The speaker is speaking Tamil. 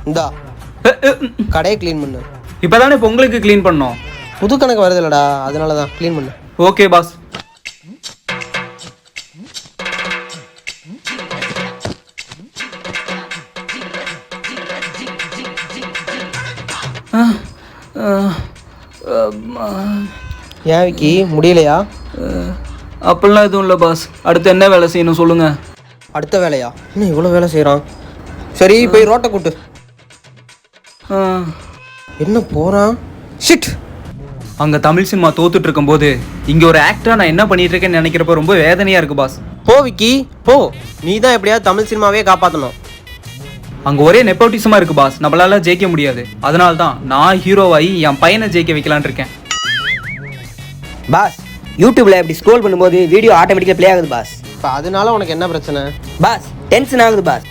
இந்தா கடையை க்ளீன் பண்ணு. இப்போதானே பொங்கலுக்கு க்ளீன் பண்ணோம். புது கணக்கு வருது இல்லடா, அதனால தான் க்ளீன் பண்ணு. Okay boss. ஏன் விக்கி முடியலையா? அப்படிலாம் எதுவும் இல்லை பாஸ். அடுத்து என்ன வேலை செய்யணும் சொல்லுங்கள். அடுத்த வேலையா? இன்னும் இவ்வளோ வேலை செய்கிறான். சரி போய் ரோட்டை கூட்டு. என்ன போகிறான்? ஷிட். அங்கே தமிழ் சினிமா தோத்துட்டு இருக்கும்போது இங்கே ஒரு ஆக்டராக நான் என்ன பண்ணிட்டு இருக்கேன்னு நினைக்கிறப்ப ரொம்ப வேதனையாக இருக்குது பாஸ். போ விக்கி போ, நீ தான் எப்படியாவது தமிழ் சினிமாவே காப்பாற்றணும். அங்கே ஒரே நெப்போட்டிசமாக இருக்குது பாஸ். நம்மளால ஜெயிக்க முடியாது. அதனால தான் நான் ஹீரோவாகி என் பையனை ஜெயிக்க வைக்கலான் இருக்கேன். பாஸ், யூடியூப்ல இப்படி ஸ்க்ரோல் பண்ணும்போது வீடியோ ஆட்டோமேட்டிக்காக ப்ளே ஆகுது பாஸ். இப்போ அதனால உனக்கு என்ன பிரச்சனை? பாஸ், டென்ஷன் ஆகுது பாஸ்.